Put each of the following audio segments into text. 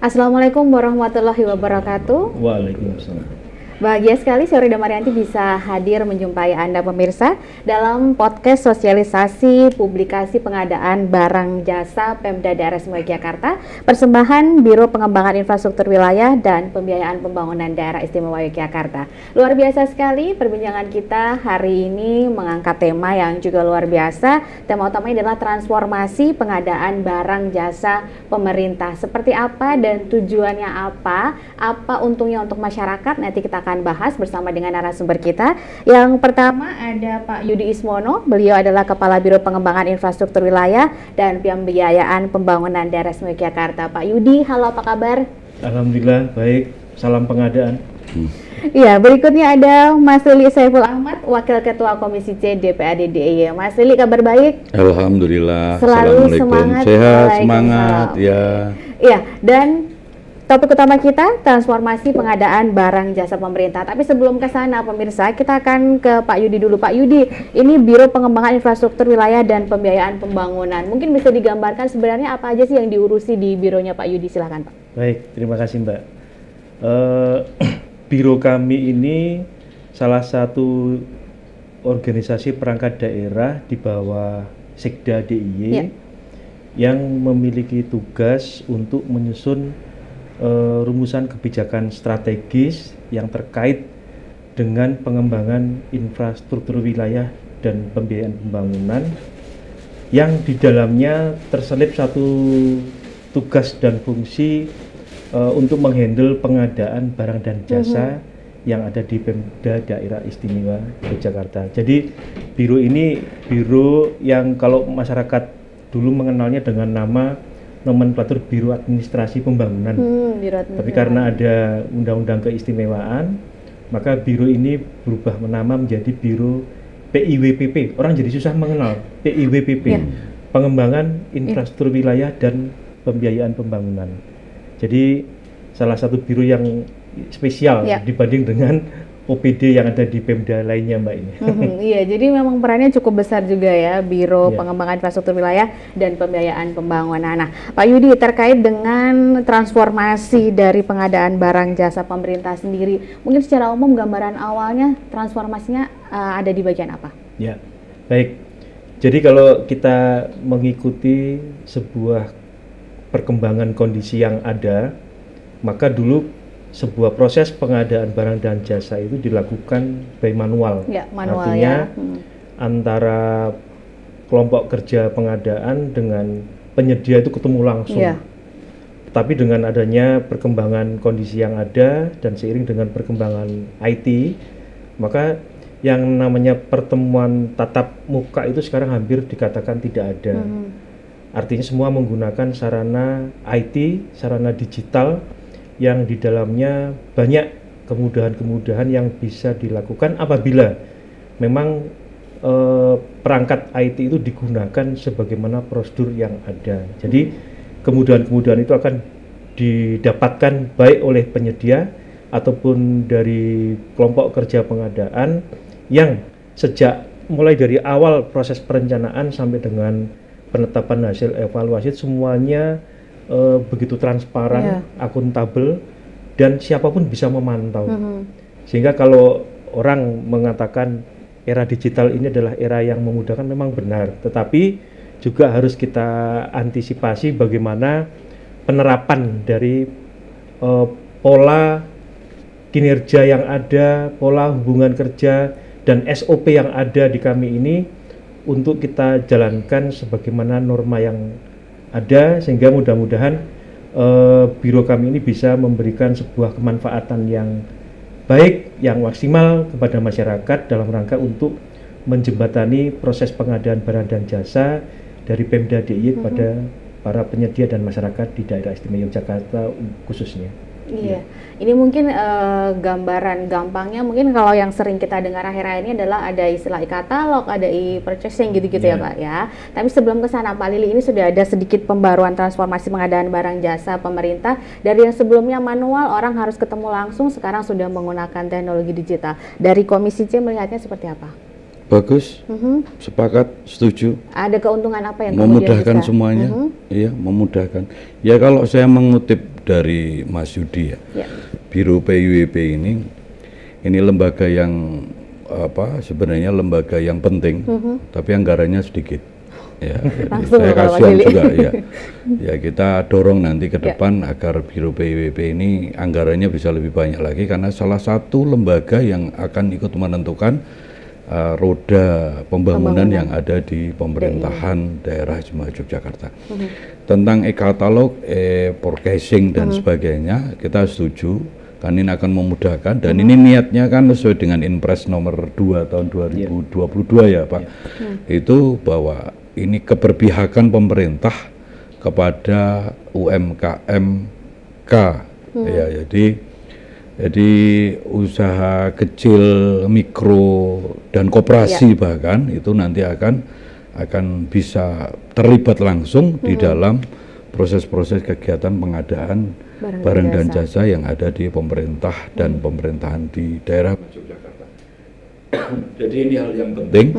Assalamualaikum warahmatullahi wabarakatuh. Waalaikumsalam. Bahagia sekali Sore Damarianti bisa hadir menjumpai Anda pemirsa dalam podcast sosialisasi publikasi pengadaan barang jasa Pemda Daerah Istimewa Yogyakarta, persembahan Biro Pengembangan Infrastruktur Wilayah dan Pembiayaan Pembangunan Daerah Istimewa Yogyakarta. Luar biasa sekali perbincangan kita hari ini mengangkat tema yang juga luar biasa. Tema utamanya adalah transformasi pengadaan barang jasa pemerintah. Seperti apa dan tujuannya apa untungnya untuk masyarakat, nanti kita akan bahas bersama dengan narasumber kita. Yang pertama ada Pak Yudi Ismono, beliau adalah Kepala Biro Pengembangan Infrastruktur Wilayah dan Pembiayaan Pembangunan Daerah Istimewa Yogyakarta. Pak Yudi, halo, apa kabar? Alhamdulillah baik, salam pengadaan. Iya, berikutnya ada Mas Lili Saiful Ahmad, Wakil Ketua Komisi C DPRD DIY. Mas Lili, kabar baik? Alhamdulillah. Selalu Assalamualaikum. semangat. Sehat, semangat ya. Iya, dan topik utama kita transformasi pengadaan barang jasa pemerintah. Tapi sebelum ke sana pemirsa, kita akan ke Pak Yudi dulu. Pak Yudi, ini Biro Pengembangan Infrastruktur Wilayah dan Pembiayaan Pembangunan. Mungkin bisa digambarkan sebenarnya apa aja sih yang diurusi di bironya Pak Yudi? Silakan Pak. Baik, terima kasih Mbak. Biro kami ini salah satu organisasi perangkat daerah di bawah Sekda DIY yang memiliki tugas untuk menyusun rumusan kebijakan strategis yang terkait dengan pengembangan infrastruktur wilayah dan pembiayaan pembangunan, yang di dalamnya terselip satu tugas dan fungsi untuk menghandle pengadaan barang dan jasa yang ada di Pemda Daerah Istimewa Yogyakarta. Jadi biro ini biro yang kalau masyarakat dulu mengenalnya dengan nama nomenklatur Biro Administrasi Pembangunan. Tapi karena ada Undang-Undang Keistimewaan, maka biro ini berubah nama menjadi Biro PIWPP. Orang jadi susah mengenal PIWPP, Pengembangan Infrastruktur Wilayah dan Pembiayaan Pembangunan. Jadi salah satu biro yang spesial dibanding dengan OPD yang ada di Pemda lainnya Mbak ini. Iya, jadi memang perannya cukup besar juga ya, Biro Pengembangan Infrastruktur Wilayah dan Pembiayaan Pembangunan. Nah, Pak Yudi, terkait dengan transformasi dari pengadaan barang jasa pemerintah sendiri, mungkin secara umum gambaran awalnya transformasinya ada di bagian apa? Ya, baik. Jadi kalau kita mengikuti sebuah perkembangan kondisi yang ada, maka dulu sebuah proses pengadaan barang dan jasa itu dilakukan by manual. Artinya antara kelompok kerja pengadaan dengan penyedia itu ketemu langsung. Tapi dengan adanya perkembangan kondisi yang ada dan seiring dengan perkembangan IT, maka yang namanya pertemuan tatap muka itu sekarang hampir dikatakan tidak ada. Artinya semua menggunakan sarana IT, sarana digital, yang di dalamnya banyak kemudahan-kemudahan yang bisa dilakukan apabila memang perangkat IT itu digunakan sebagaimana prosedur yang ada. Jadi kemudahan-kemudahan itu akan didapatkan baik oleh penyedia ataupun dari kelompok kerja pengadaan yang sejak mulai dari awal proses perencanaan sampai dengan penetapan hasil evaluasi semuanya begitu transparan, akuntabel, dan siapapun bisa memantau. Sehingga kalau orang mengatakan era digital ini adalah era yang memudahkan, memang benar. Tetapi juga harus kita antisipasi bagaimana penerapan dari pola kinerja yang ada, pola hubungan kerja, dan SOP yang ada di kami ini untuk kita jalankan sebagaimana norma yang ada, sehingga mudah-mudahan biro kami ini bisa memberikan sebuah kemanfaatan yang baik, yang maksimal kepada masyarakat dalam rangka untuk menjembatani proses pengadaan barang dan jasa dari Pemda DIY kepada para penyedia dan masyarakat di Daerah Istimewa Yogyakarta khususnya. Iya, ini mungkin gambaran gampangnya mungkin kalau yang sering kita dengar akhir-akhir ini adalah ada istilah e-katalog, ada e-purchasing gitu-gitu ya Pak ya. Tapi sebelum ke sana Pak Lili, ini sudah ada sedikit pembaruan transformasi pengadaan barang jasa pemerintah dari yang sebelumnya manual, orang harus ketemu langsung, sekarang sudah menggunakan teknologi digital. Dari Komisi C melihatnya seperti apa? Bagus, sepakat, setuju. Ada keuntungan apa yang memudahkan bisa? Semuanya, iya memudahkan. Ya kalau saya mengutip dari Mas Yudi ya. Ya. Biro PIWP ini lembaga yang sebenarnya lembaga yang penting, tapi anggarannya sedikit. Ya, Langsung saya Pak kasihan Lili. juga ya. Ya kita dorong nanti ke depan agar Biro PIWP ini anggarannya bisa lebih banyak lagi, karena salah satu lembaga yang akan ikut menentukan roda pembangunan yang ada di pemerintahan daerah Istimewa Yogyakarta. Tentang e-katalog, e-forecasting dan sebagainya, kita setuju. Kan ini akan memudahkan, dan ini niatnya kan sesuai dengan Inpres nomor 2 tahun 2022 ya Pak. Itu bahwa ini keberpihakan pemerintah kepada UMKM-K ya, jadi usaha kecil, mikro dan koperasi bahkan itu nanti akan bisa terlibat langsung di dalam proses-proses kegiatan pengadaan barang dan jasa yang ada di pemerintah dan pemerintahan di daerah Yogyakarta. Jadi ini hal yang penting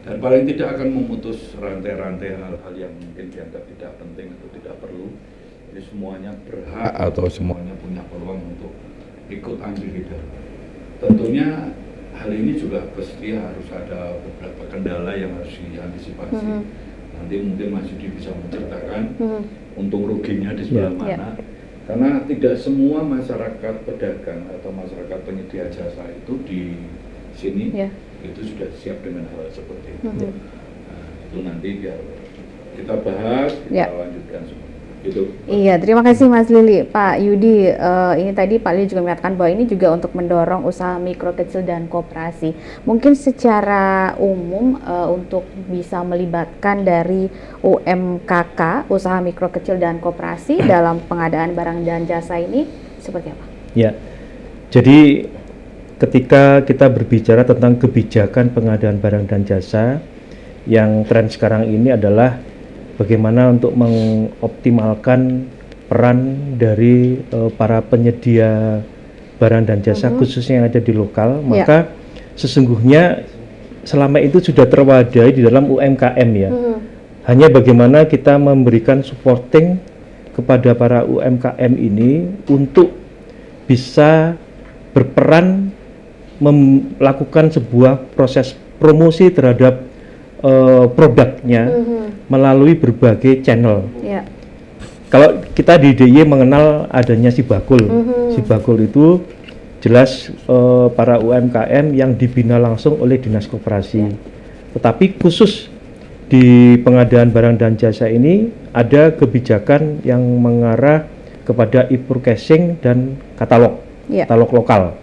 dan paling tidak akan memutus rantai-rantai hal-hal yang mungkin dianggap tidak penting atau tidak perlu. Jadi semuanya berhak atau semuanya punya peluang untuk ikut andil di dalam. Tentunya hal ini juga pasti harus ada beberapa kendala yang harus diantisipasi. Nanti mungkin Mas Yudi bisa menceritakan untung ruginya di sebelah mana. Karena tidak semua masyarakat pedagang atau masyarakat penyedia jasa itu di sini itu sudah siap dengan hal seperti itu. Nah, itu nanti biar kita bahas, kita lanjutkan semua. Gitu. Iya, terima kasih Mas Lili. Pak Yudi, ini tadi Pak Lili juga mengatakan bahwa ini juga untuk mendorong usaha mikro, kecil, dan koperasi. Mungkin secara umum untuk bisa melibatkan dari UMKK, usaha mikro, kecil, dan koperasi dalam pengadaan barang dan jasa ini seperti apa? Ya, jadi ketika kita berbicara tentang kebijakan pengadaan barang dan jasa, yang tren sekarang ini adalah bagaimana untuk mengoptimalkan peran dari para penyedia barang dan jasa khususnya yang ada di lokal, maka sesungguhnya selama itu sudah terwadai di dalam UMKM ya. Hanya bagaimana kita memberikan supporting kepada para UMKM ini untuk bisa berperan melakukan sebuah proses promosi terhadap produknya melalui berbagai channel. Kalau kita di DIY mengenal adanya Sibakul. Sibakul itu jelas para UMKM yang dibina langsung oleh Dinas Koperasi. Tetapi khusus di pengadaan barang dan jasa ini ada kebijakan yang mengarah kepada e-forecasting dan katalog lokal.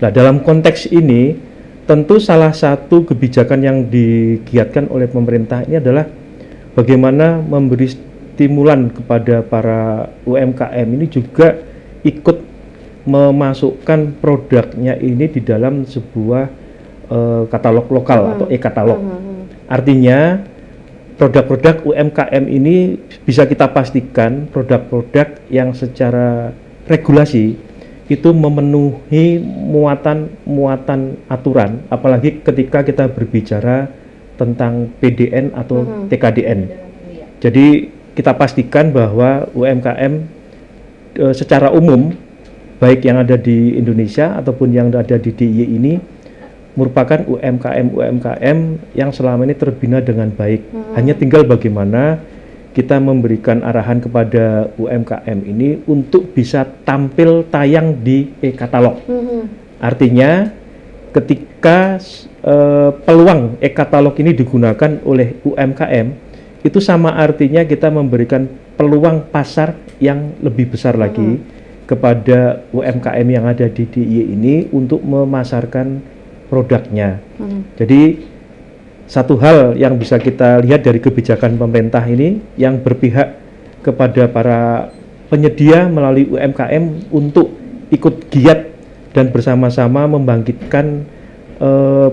Nah, dalam konteks ini tentu salah satu kebijakan yang digiatkan oleh pemerintah ini adalah bagaimana memberi stimulan kepada para UMKM ini juga ikut memasukkan produknya ini di dalam sebuah katalog lokal atau e-katalog. Artinya produk-produk UMKM ini bisa kita pastikan produk-produk yang secara regulasi itu memenuhi muatan aturan, apalagi ketika kita berbicara tentang PDN atau TKDN. Jadi kita pastikan bahwa UMKM secara umum, baik yang ada di Indonesia ataupun yang ada di DIY ini, merupakan UMKM yang selama ini terbina dengan baik. Hanya tinggal bagaimana kita memberikan arahan kepada UMKM ini untuk bisa tampil tayang di e-katalog. Artinya ketika peluang e-katalog ini digunakan oleh UMKM, itu sama artinya kita memberikan peluang pasar yang lebih besar lagi kepada UMKM yang ada di DIY ini untuk memasarkan produknya. Jadi satu hal yang bisa kita lihat dari kebijakan pemerintah ini yang berpihak kepada para penyedia melalui UMKM untuk ikut giat dan bersama-sama membangkitkan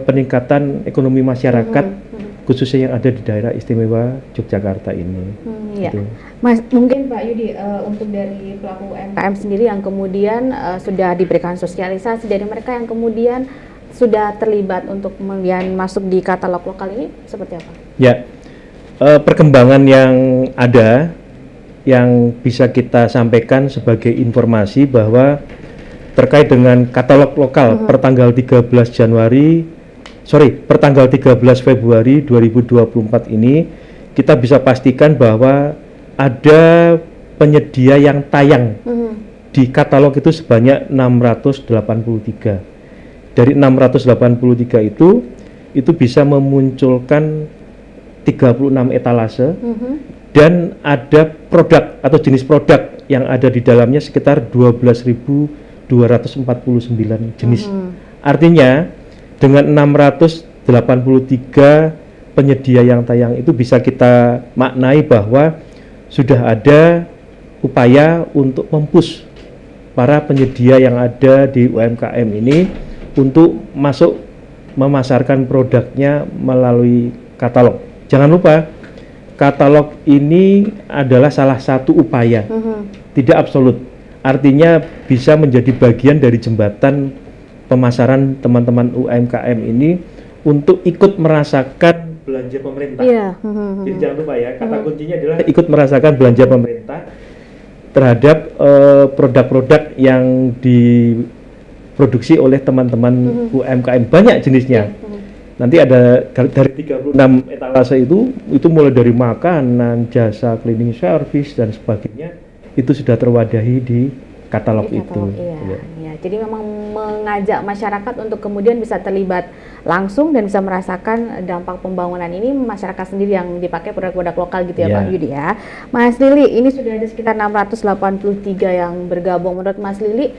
peningkatan ekonomi masyarakat khususnya yang ada di daerah istimewa Yogyakarta ini. Gitu. Mas, mungkin Pak Yudi, untuk dari pelaku UMKM sendiri yang kemudian sudah diberikan sosialisasi dari mereka yang kemudian sudah terlibat untuk kemudian masuk di katalog lokal ini seperti apa? Ya, perkembangan yang ada yang bisa kita sampaikan sebagai informasi bahwa terkait dengan katalog lokal pertanggal 13 Februari 2024 ini, kita bisa pastikan bahwa ada penyedia yang tayang di katalog itu sebanyak 683. Dari 683 itu bisa memunculkan 36 etalase dan ada produk atau jenis produk yang ada di dalamnya sekitar 12.249 jenis. Artinya dengan 683 penyedia yang tayang itu bisa kita maknai bahwa sudah ada upaya untuk mempush para penyedia yang ada di UMKM ini untuk masuk memasarkan produknya melalui katalog. Jangan lupa, katalog ini adalah salah satu upaya, tidak absolut. Artinya bisa menjadi bagian dari jembatan pemasaran teman-teman UMKM ini untuk ikut merasakan belanja pemerintah. Jadi jangan lupa ya, kata kuncinya adalah ikut merasakan belanja pemerintah terhadap produk-produk yang diproduksi oleh teman-teman UMKM, banyak jenisnya. Nanti ada dari 36 etalase itu mulai dari makanan, jasa cleaning service dan sebagainya, itu sudah terwadahi di katalog itu. Iya. Jadi memang mengajak masyarakat untuk kemudian bisa terlibat langsung dan bisa merasakan dampak pembangunan ini masyarakat sendiri yang dipakai produk-produk lokal gitu ya Pak Yudi ya. Mas Lili, ini sudah ada sekitar 683 yang bergabung. Menurut Mas Lili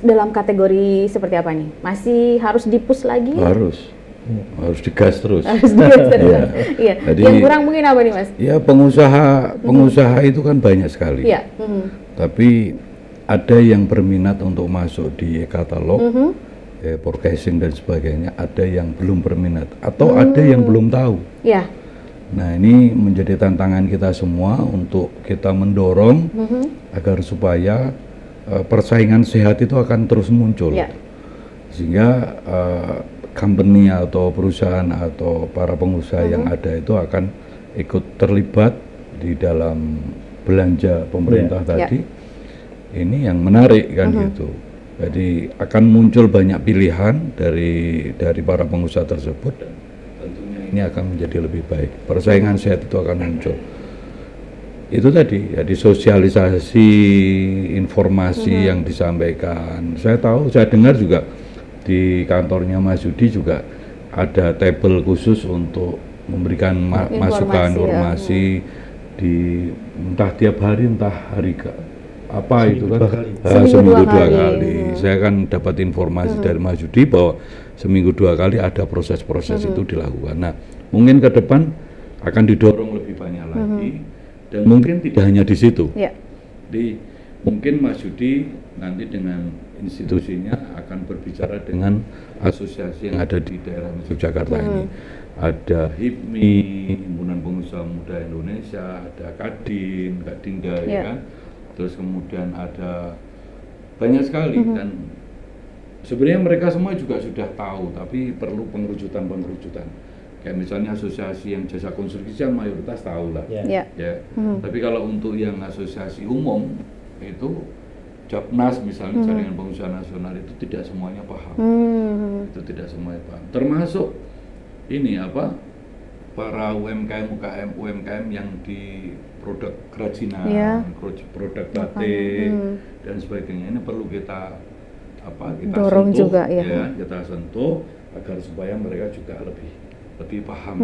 dalam kategori seperti apa nih? Masih harus di-push lagi? Harus digas terus. Iya. Jadi, yang kurang mungkin apa nih Mas? Ya pengusaha itu kan banyak sekali. Iya. Tapi ada yang berminat untuk masuk di katalog, forecasting dan sebagainya. Ada yang belum berminat atau ada yang belum tahu. Iya. Nah ini menjadi tantangan kita semua untuk kita mendorong agar supaya persaingan sehat itu akan terus muncul. Sehingga company atau perusahaan atau para pengusaha yang ada itu akan ikut terlibat di dalam belanja pemerintah tadi. Ini yang menarik kan gitu. Jadi akan muncul banyak pilihan dari para pengusaha tersebut dan tentunya ini akan menjadi lebih baik. Persaingan sehat itu akan muncul. Itu tadi, jadi sosialisasi informasi yang disampaikan. Saya dengar juga di kantornya Mas Yudi juga ada table khusus untuk memberikan masukan informasi di entah tiap hari entah hari apa seminggu itu kan seminggu dua kali. Saya kan dapat informasi dari Mas Yudi bahwa seminggu 2 kali ada proses-proses itu dilakukan. Nah mungkin ke depan akan didorong lebih banyak lagi dan mungkin tidak hanya di situ. Jadi mungkin Mas Yudi nanti dengan institusinya akan berbicara dengan asosiasi yang ada di daerah Yogyakarta ini. Ada HIPMI, Himpunan Pengusaha Muda Indonesia, ada Kadinda, ya kan? Terus kemudian ada banyak sekali dan sebenarnya mereka semua juga sudah tahu, tapi perlu pengerucutan. Kayak misalnya asosiasi yang jasa konstruksi yang mayoritas tahu lah, Tapi kalau untuk yang asosiasi umum itu Japnas misalnya Jaringan Pengusaha Nasional itu tidak semuanya paham. Itu tidak semuanya paham. Termasuk ini para UMKM yang di produk kerajinan, produk batik dan sebagainya, ini perlu kita dorong sentuh, juga kita sentuh agar supaya mereka juga lebih paham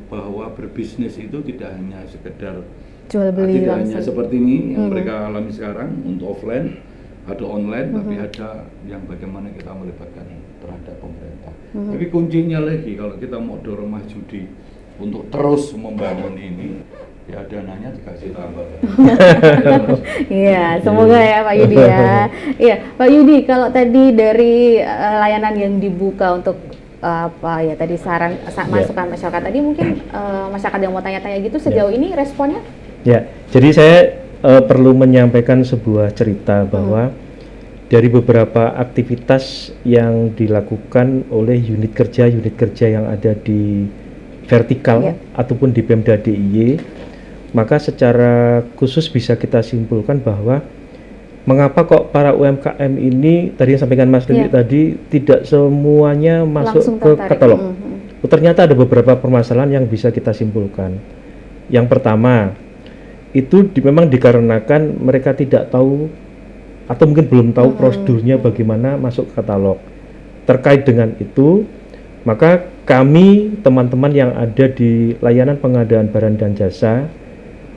bahwa berbisnis itu tidak hanya sekedar jual beli tidak langsung. hanya seperti ini yang mereka alami sekarang untuk offline atau online, tapi ada yang bagaimana kita melibatkan terhadap pemerintah. Tapi kuncinya lagi kalau kita mau dorong Mas Yudi untuk terus membangun ini, ya dananya dikasih tambah. Iya, semoga ya Pak Yudi ya. Iya, Pak Yudi, kalau tadi dari layanan yang dibuka untuk tadi saran masukan masyarakat tadi, mungkin masyarakat yang mau tanya-tanya gitu sejauh ini responnya? Ya, jadi saya perlu menyampaikan sebuah cerita bahwa dari beberapa aktivitas yang dilakukan oleh unit kerja yang ada di vertikal ataupun di Pemda DIY, maka secara khusus bisa kita simpulkan bahwa mengapa kok para UMKM ini tadi yang sampaikan Mas Lili tadi tidak semuanya masuk ke katalog. Ternyata ada beberapa permasalahan yang bisa kita simpulkan. Yang pertama, itu memang dikarenakan mereka tidak tahu atau mungkin belum tahu prosedurnya bagaimana masuk ke katalog. Terkait dengan itu, maka kami teman-teman yang ada di layanan pengadaan barang dan jasa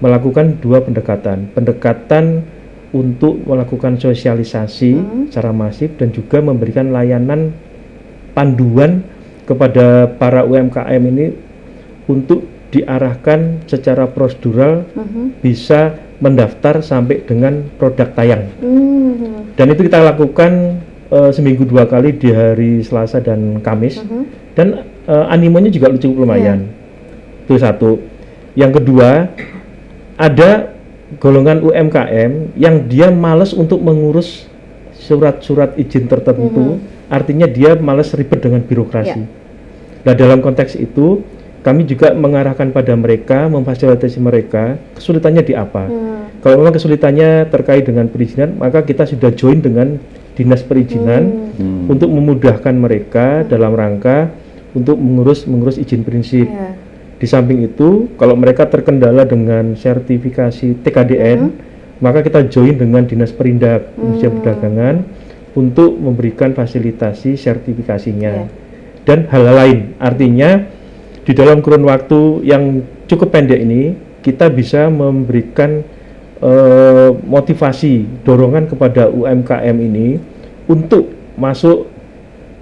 melakukan dua pendekatan. Pendekatan untuk melakukan sosialisasi secara masif dan juga memberikan layanan panduan kepada para UMKM ini untuk diarahkan secara prosedural bisa mendaftar sampai dengan produk tayang. Dan itu kita lakukan seminggu 2 kali di hari Selasa dan Kamis. Dan animonya juga cukup lumayan. Itu satu. Yang kedua, ada golongan UMKM yang dia malas untuk mengurus surat-surat izin tertentu. Artinya dia malas ribet dengan birokrasi. Nah, dalam konteks itu kami juga mengarahkan pada mereka, memfasilitasi mereka kesulitannya di apa. Kalau memang kesulitannya terkait dengan perizinan, maka kita sudah join dengan dinas perizinan untuk memudahkan mereka dalam rangka untuk mengurus izin prinsip. Di samping itu, kalau mereka terkendala dengan sertifikasi TKDN, maka kita join dengan dinas perindak Kementerian Perdagangan untuk memberikan fasilitasi sertifikasinya dan hal-hal lain. Artinya di dalam kurun waktu yang cukup pendek ini kita bisa memberikan motivasi, dorongan kepada UMKM ini untuk masuk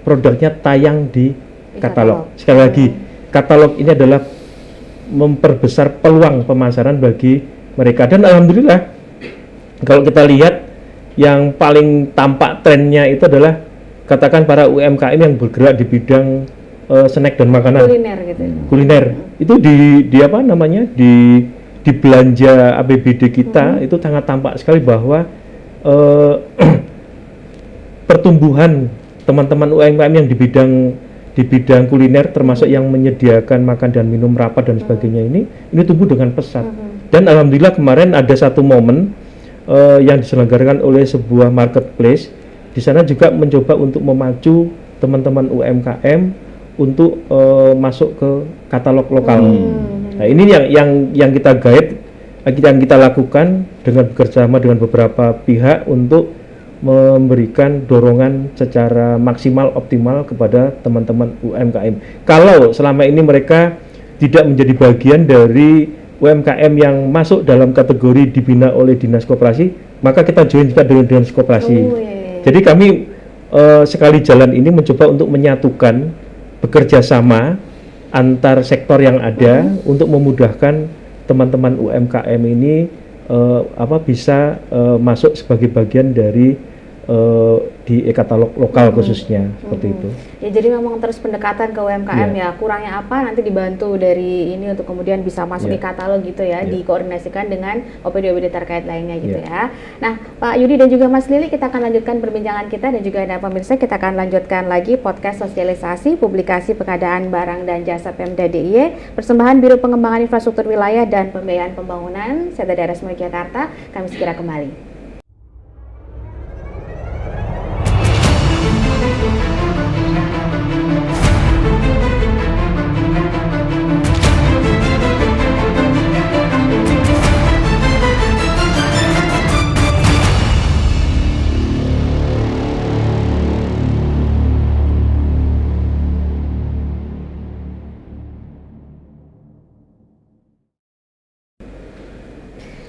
produknya tayang di katalog. Sekali lagi, katalog ini adalah memperbesar peluang pemasaran bagi mereka. Dan alhamdulillah kalau kita lihat yang paling tampak trennya itu adalah katakan para UMKM yang bergerak di bidang snack dan makanan. Kuliner gitu. Kuliner. Itu di apa namanya? Di belanja APBD kita itu sangat tampak sekali bahwa pertumbuhan teman-teman UMKM yang di bidang kuliner termasuk yang menyediakan makan dan minum rapat dan sebagainya ini tumbuh dengan pesat. Dan alhamdulillah kemarin ada satu momen yang diselenggarakan oleh sebuah marketplace. Di sana juga mencoba untuk memacu teman-teman UMKM untuk masuk ke katalog lokal. Nah, ini yang kita guide, yang kita lakukan dengan bekerjasama dengan beberapa pihak untuk memberikan dorongan secara maksimal optimal kepada teman-teman UMKM. Kalau selama ini mereka tidak menjadi bagian dari UMKM yang masuk dalam kategori dibina oleh dinas koperasi, maka kita join juga dengan dinas koperasi. Jadi kami sekali jalan ini mencoba untuk menyatukan bekerja sama antar sektor yang ada untuk memudahkan teman-teman UMKM ini bisa masuk sebagai bagian dari di e-katalog lokal khususnya seperti itu. Ya, jadi memang terus pendekatan ke UMKM ya, kurangnya apa nanti dibantu dari ini untuk kemudian bisa masuk di katalog gitu ya, dikoordinasikan dengan OPD-OPD terkait lainnya gitu ya. Nah, Pak Yudi dan juga Mas Lili, kita akan lanjutkan perbincangan kita dan juga Anda pemirsa, kita akan lanjutkan lagi podcast sosialisasi publikasi pengadaan barang dan jasa Pemda DIY persembahan Biro Pengembangan Infrastruktur Wilayah dan Pembiayaan Pembangunan Setda Daerah Istimewa Yogyakarta. Kami segera kembali.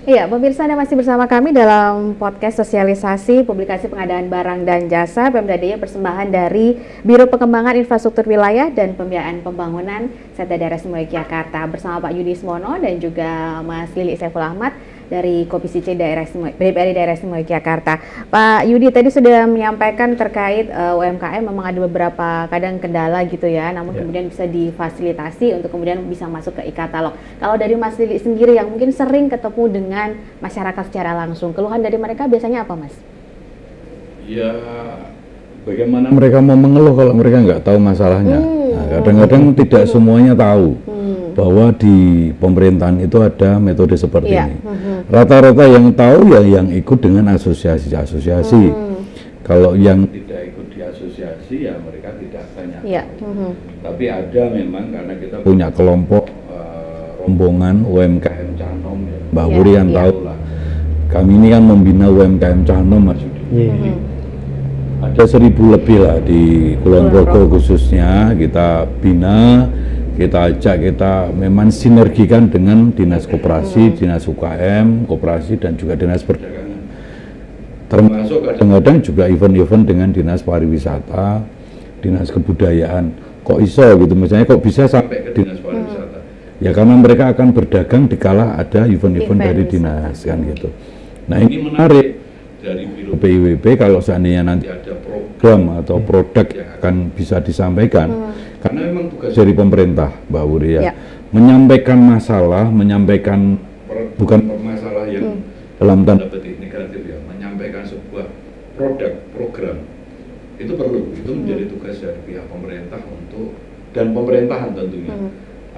Iya, pemirsa, Anda masih bersama kami dalam podcast sosialisasi publikasi pengadaan barang dan jasa Pemda DIY persembahan dari Biro Pengembangan Infrastruktur Wilayah dan Pembiayaan Pembangunan Setda Daerah Istimewa Yogyakarta bersama Pak Yudi Smono dan juga Mas Lili Saiful Ahmad dari Komisi C DPRD Daerah Istimewa Yogyakarta. Pak Yudi tadi sudah menyampaikan terkait UMKM memang ada beberapa kadang kendala gitu ya, namun kemudian bisa difasilitasi untuk kemudian bisa masuk ke e-katalog. Kalau dari Mas Lili sendiri yang mungkin sering ketemu dengan masyarakat secara langsung, keluhan dari mereka biasanya apa, Mas? Ya, bagaimana mereka mau mengeluh kalau mereka nggak tahu masalahnya. Nah, kadang-kadang tidak semuanya tahu. bahwa di pemerintahan itu ada metode seperti Iya. ini. Rata-rata yang tahu ya yang ikut dengan asosiasi-asosiasi. Kalau yang tidak ikut di asosiasi ya mereka tidak banyak. Iya. Tapi ada memang karena kita punya kelompok rombongan UMKM Canom ya. Mbak Iya, Wuri kan iya. tahu lah. Kami ini kan membina UMKM Canom Mas Yudi. Iya. Ada 1.000 lebih lah di Kulon Progo khususnya kita bina, kita ajak, kita memang sinergikan dengan dinas koperasi, dinas UKM, koperasi dan juga dinas perdagangan. Termasuk kadang-kadang juga event-event dengan dinas pariwisata, dinas kebudayaan. Kok iso gitu, misalnya kok bisa sampai ke dinas pariwisata? Ya karena mereka akan berdagang dikala ada event-event dari dinas kan gitu. Nah ini menarik dari Biro PIWB kalau seandainya nanti ada program atau produk yang akan bisa disampaikan. Karena memang tugas dari pemerintah, Mbak Wuri ya, menyampaikan masalah, menyampaikan bukan masalah yang dalam tanda petik negatif ya, menyampaikan sebuah produk, program itu perlu, itu menjadi tugas dari pihak pemerintah untuk dan pemerintahan tentunya.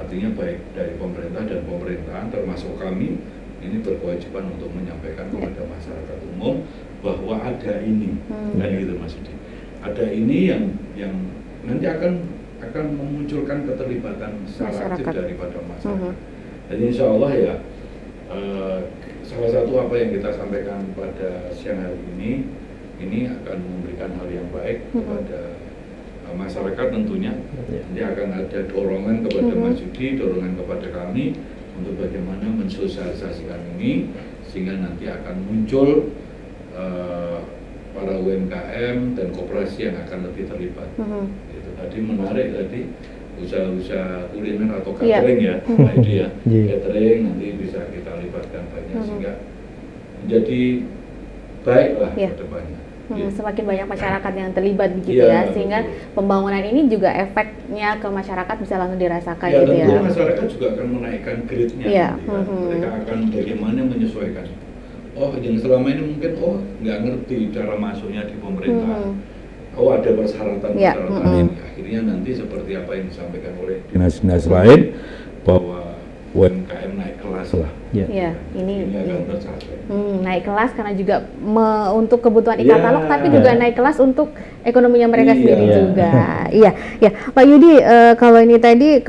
Artinya baik dari pemerintah dan pemerintahan termasuk kami ini berkewajiban untuk menyampaikan kepada masyarakat umum bahwa ada ini, kayak gitu Mas Yudi. Ada ini yang nanti akan memunculkan keterlibatan secara aktif daripada masyarakat. Dan insya Allah ya salah satu apa yang kita sampaikan pada siang hari ini akan memberikan hal yang baik kepada masyarakat tentunya. Nanti akan ada dorongan kepada Mas Yudi, dorongan kepada kami untuk bagaimana mensosialisasikan ini sehingga nanti akan muncul para UMKM dan koperasi yang akan lebih terlibat. Itu tadi menarik tadi usaha-usaha kuliner atau catering ya, Pak Edi ya, catering nanti bisa kita libatkan banyak sehingga menjadi baiklah ke depannya. Semakin banyak masyarakat yang terlibat begitu ya, sehingga pembangunan ini juga efeknya ke masyarakat bisa langsung dirasakan ya, gitu ya. tentu masyarakat juga akan menaikkan grade-nya. Mereka akan bagaimana menyesuaikan. Oh, yang selama ini mungkin nggak ngerti cara masuknya di pemerintah. Oh, ada persyaratan-persyaratan ini. Akhirnya nanti seperti apa yang disampaikan oleh dinas-dinas lain bahwa UMKM naik kelas lah. Ya, ini akan tercapai. Naik kelas karena juga untuk kebutuhan e-katalog, tapi juga naik kelas untuk ekonominya mereka sendiri juga. Iya, Pak Yudi, kalau ini tadi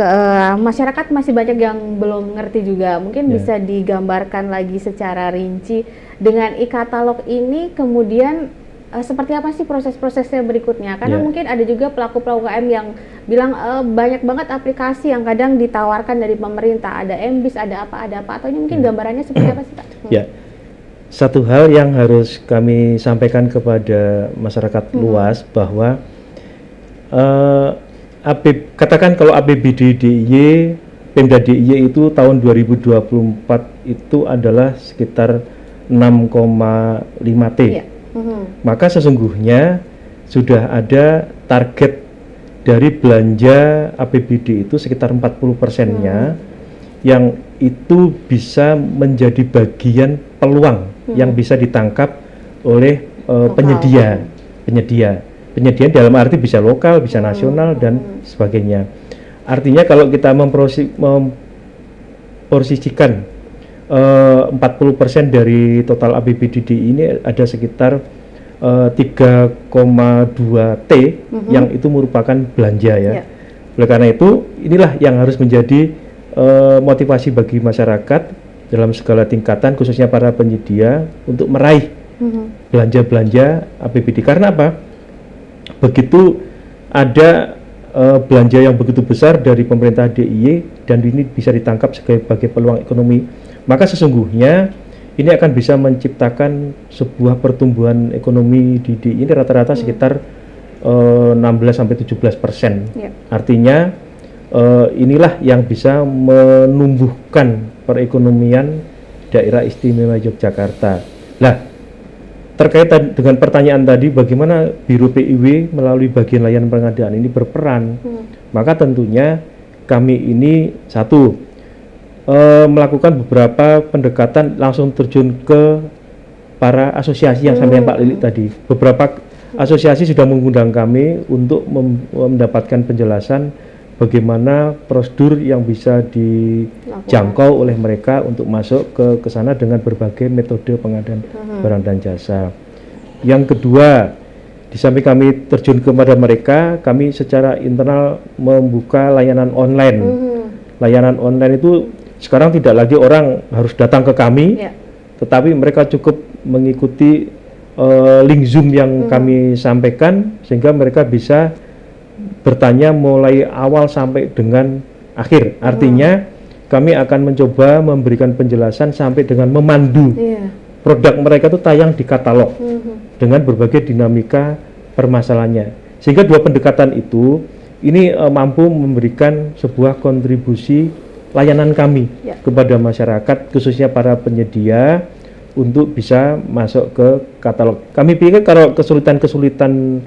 masyarakat masih banyak yang belum ngerti juga. Mungkin bisa digambarkan lagi secara rinci dengan e-katalog ini kemudian seperti apa sih proses-prosesnya berikutnya? Karena mungkin ada juga pelaku-pelaku UKM yang bilang banyak banget aplikasi yang kadang ditawarkan dari pemerintah, ada MBIS, ada apa, atau ini mungkin gambarannya seperti apa sih Pak? Ya, satu hal yang harus kami sampaikan kepada masyarakat luas bahwa katakan kalau APBD DIY, Pemda DIY itu tahun 2024 itu adalah sekitar 6,5 T. Maka sesungguhnya sudah ada target dari belanja APBD itu sekitar 40%-nya yang itu bisa menjadi bagian peluang yang bisa ditangkap oleh penyedia dalam arti bisa lokal, bisa nasional dan sebagainya. Artinya kalau kita memposisikan 40% dari total APBD ini ada sekitar 3,2 T yang itu merupakan belanja ya. Oleh karena itu inilah yang harus menjadi motivasi bagi masyarakat dalam segala tingkatan khususnya para penyedia untuk meraih belanja-belanja APBD. Karena apa? Begitu ada belanja yang begitu besar dari pemerintah DIY dan ini bisa ditangkap sebagai peluang ekonomi, maka sesungguhnya ini akan bisa menciptakan sebuah pertumbuhan ekonomi di DIY ini rata-rata sekitar 16-17%. Artinya inilah yang bisa menumbuhkan perekonomian daerah istimewa Yogyakarta. Nah, terkait dengan pertanyaan tadi bagaimana Biro PIW melalui bagian layanan pengadaan ini berperan, maka tentunya kami ini melakukan beberapa pendekatan langsung terjun ke para asosiasi yang sampaikan Pak Lilik tadi. Beberapa asosiasi sudah mengundang kami untuk mendapatkan penjelasan bagaimana prosedur yang bisa dijangkau oleh mereka untuk masuk ke sana dengan berbagai metode pengadaan barang dan jasa. Yang kedua, di samping kami terjun kepada mereka, kami secara internal membuka layanan online. Layanan online itu sekarang tidak lagi orang harus datang ke kami, tetapi mereka cukup mengikuti link Zoom yang kami sampaikan, sehingga mereka bisa bertanya mulai awal sampai dengan akhir. Artinya kami akan mencoba memberikan penjelasan sampai dengan memandu produk mereka itu tayang di katalog dengan berbagai dinamika permasalahannya. Sehingga dua pendekatan itu ini mampu memberikan sebuah kontribusi layanan kami kepada masyarakat, khususnya para penyedia, untuk bisa masuk ke katalog. Kami pikir kalau kesulitan-kesulitan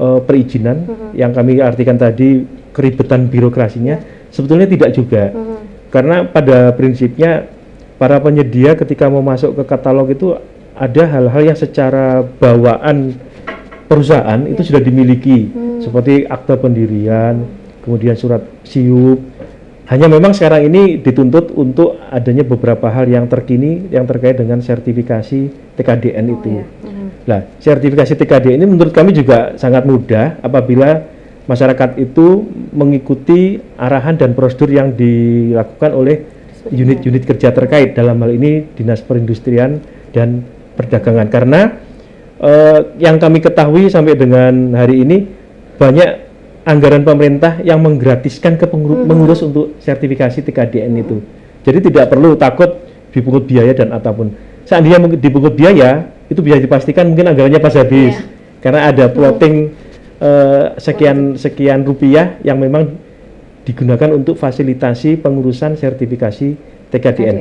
perizinan yang kami artikan tadi, keribetan birokrasinya, sebetulnya tidak juga. Karena pada prinsipnya para penyedia ketika mau masuk ke katalog itu ada hal-hal yang secara bawaan perusahaan itu sudah dimiliki, seperti akta pendirian, kemudian surat siup. Hanya memang sekarang ini dituntut untuk adanya beberapa hal yang terkini yang terkait dengan sertifikasi TKDN itu. Nah, sertifikasi TKDN ini menurut kami juga sangat mudah apabila masyarakat itu mengikuti arahan dan prosedur yang dilakukan oleh unit-unit kerja terkait, dalam hal ini Dinas Perindustrian dan Perdagangan. Karena yang kami ketahui sampai dengan hari ini banyak anggaran pemerintah yang menggratiskan ke pengurus untuk sertifikasi TKDN itu. Jadi tidak perlu takut dipungut biaya dan apapun. Seandainya dipungut biaya, itu bisa dipastikan mungkin anggarannya pas habis. Karena ada plotting sekian rupiah yang memang digunakan untuk fasilitasi pengurusan sertifikasi TKDN.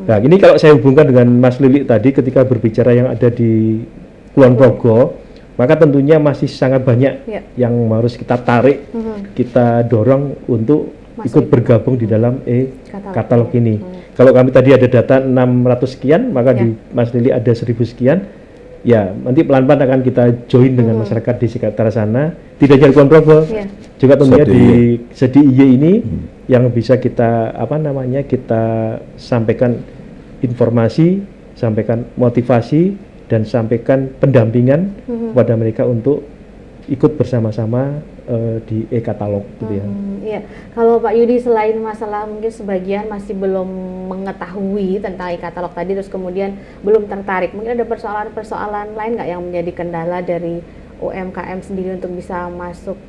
Nah, ini kalau saya hubungkan dengan Mas Lili tadi ketika berbicara yang ada di Kulon Progo, maka tentunya masih sangat banyak yang harus kita tarik, kita dorong untuk ikut bergabung di dalam katalog ini. Kalau kami tadi ada data 600 sekian, maka di Mas Lili ada 1000 sekian. Ya, nanti pelan-pelan akan kita join dengan masyarakat di sekitar sana. Tidak hanya di Kulon Progo, juga tentunya di SEDIY ini yang bisa kita kita sampaikan informasi, sampaikan motivasi, dan sampaikan pendampingan kepada mereka untuk ikut bersama-sama di e-katalog gitu ya. Iya, kalau Pak Yudi, selain masalah mungkin sebagian masih belum mengetahui tentang e-katalog tadi, terus kemudian belum tertarik, mungkin ada persoalan-persoalan lain nggak yang menjadi kendala dari UMKM sendiri untuk bisa masuk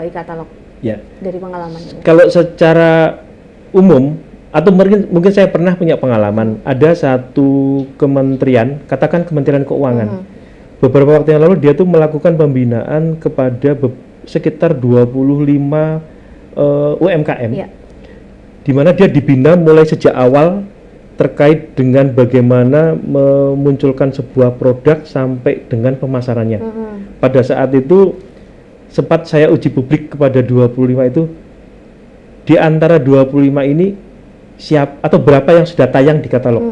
e-katalog? Ya. Dari pengalaman ini. Kalau secara umum, atau mungkin saya pernah punya pengalaman, ada satu kementerian, katakan Kementerian Keuangan, beberapa waktu yang lalu dia tuh melakukan pembinaan kepada sekitar 25 UMKM, di mana dia dibina mulai sejak awal terkait dengan bagaimana memunculkan sebuah produk sampai dengan pemasarannya. Pada saat itu sempat saya uji publik kepada 25 itu, di antara 25 ini atau berapa yang sudah tayang di katalog.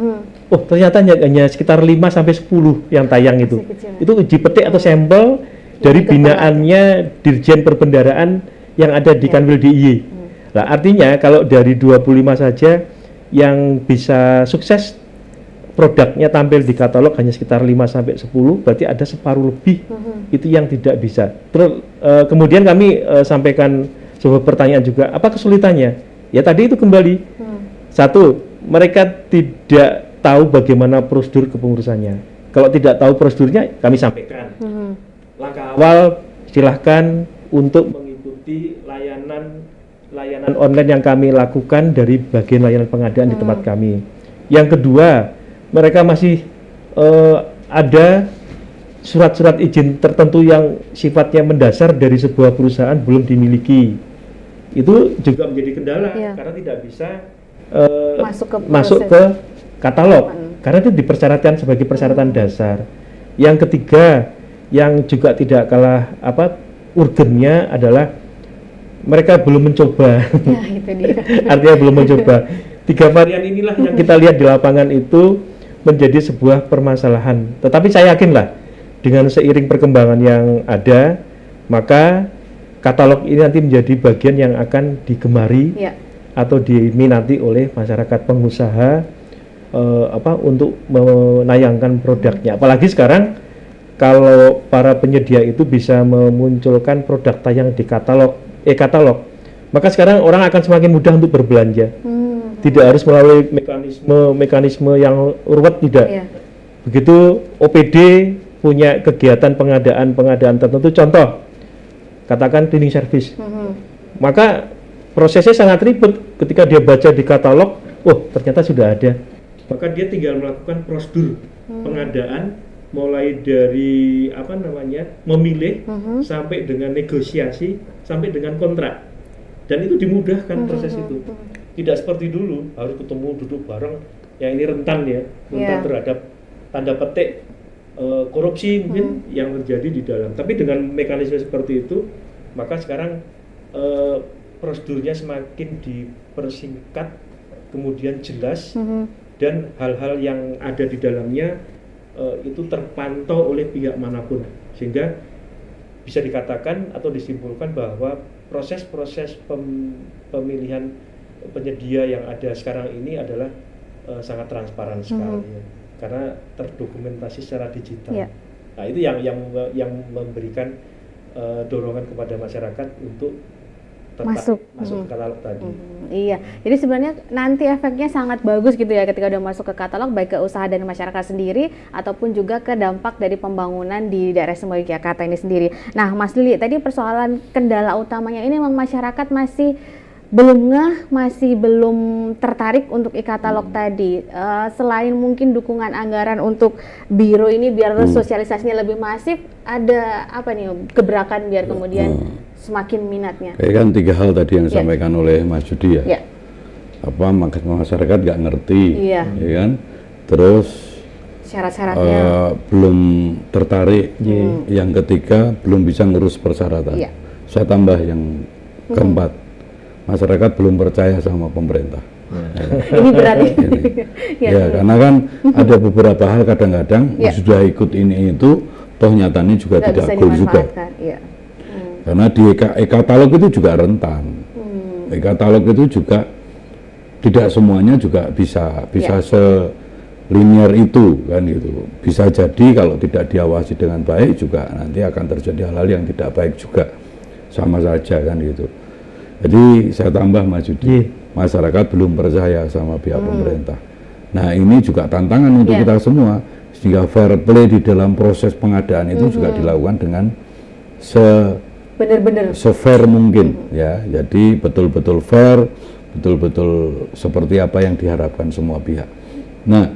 Oh, ternyata hanya sekitar 5 sampai 10 yang tayang itu. Itu uji petik atau sampel dari binaannya Dirjen Perbendaraan yang ada di Kanwil DIY. Nah, artinya kalau dari 25 saja yang bisa sukses produknya tampil di katalog hanya sekitar 5 sampai 10, berarti ada separuh lebih itu yang tidak bisa. Terus kemudian kami sampaikan sebuah pertanyaan juga, apa kesulitannya? Ya tadi itu kembali. Satu, mereka tidak tahu bagaimana prosedur kepengurusannya. Kalau tidak tahu prosedurnya, kami sampaikan. Langkah awal, silahkan untuk mengikuti layanan online yang kami lakukan dari bagian layanan pengadaan di tempat kami. Yang kedua, mereka masih ada surat-surat izin tertentu yang sifatnya mendasar dari sebuah perusahaan belum dimiliki. Itu juga menjadi kendala karena tidak bisa masuk ke katalog karena itu dipersyaratkan sebagai persyaratan dasar. Yang ketiga yang juga tidak kalah urgennya adalah mereka belum mencoba. Itu dia. Artinya belum mencoba. 3 varian inilah yang kita lihat di lapangan itu menjadi sebuah permasalahan. Tetapi saya yakinlah dengan seiring perkembangan yang ada, maka katalog ini nanti menjadi bagian yang akan digemari Ya. atau diminati oleh masyarakat pengusaha untuk menayangkan produknya. Apalagi sekarang kalau para penyedia itu bisa memunculkan produk tayang di katalog, maka sekarang orang akan semakin mudah untuk berbelanja. Tidak harus melalui mekanisme yang ruwet, tidak. Ya. Begitu OPD punya kegiatan pengadaan tertentu, contoh katakan cleaning service, maka prosesnya sangat ribet. Ketika dia baca di katalog, ternyata sudah ada, maka dia tinggal melakukan prosedur pengadaan mulai dari memilih sampai dengan negosiasi sampai dengan kontrak, dan itu dimudahkan proses itu. Tidak seperti dulu harus ketemu duduk bareng, yang ini rentan terhadap tanda petik korupsi mungkin yang terjadi di dalam. Tapi dengan mekanisme seperti itu, maka sekarang prosedurnya semakin dipersingkat, kemudian jelas, dan hal-hal yang ada di dalamnya itu terpantau oleh pihak manapun, sehingga bisa dikatakan atau disimpulkan bahwa proses-proses pemilihan penyedia yang ada sekarang ini adalah sangat transparan sekali, karena terdokumentasi secara digital. Nah, itu yang memberikan dorongan kepada masyarakat untuk masuk ke katalog tadi. Iya, jadi sebenarnya nanti efeknya sangat bagus gitu ya ketika udah masuk ke katalog, baik ke usaha dan masyarakat sendiri ataupun juga ke dampak dari pembangunan di daerah istimewa Yogyakarta ini sendiri. Nah, Mas Lili, tadi persoalan kendala utamanya ini memang masyarakat masih belum masih belum tertarik untuk e-katalog tadi. Selain mungkin dukungan anggaran untuk biro ini biar sosialisasinya lebih masif, ada apa nih gebrakan biar kemudian semakin minatnya? Kayak kan 3 hal tadi yang disampaikan oleh Mas Judi ya. Masyarakat nggak ngerti, ya kan? Terus syarat-syaratnya belum tertarik. Yang ketiga belum bisa ngurus persyaratan. Saya tambah yang keempat, masyarakat belum percaya sama pemerintah. Ini berarti. Ya, karena kan ada beberapa hal kadang-kadang sudah ikut ini itu, toh nyatanya juga tidak goal juga. Karena di e-katalog itu juga rentan. E-katalog itu juga tidak semuanya juga bisa selinier itu kan gitu. Bisa jadi kalau tidak diawasi dengan baik juga nanti akan terjadi hal-hal yang tidak baik juga, sama saja kan gitu. Jadi saya tambah Mas Judi, masyarakat belum percaya sama pihak pemerintah. Nah, ini juga tantangan untuk kita semua, sehingga fair play di dalam proses pengadaan itu juga dilakukan dengan se-fair mungkin ya. Jadi betul-betul fair, betul-betul seperti apa yang diharapkan semua pihak. Nah,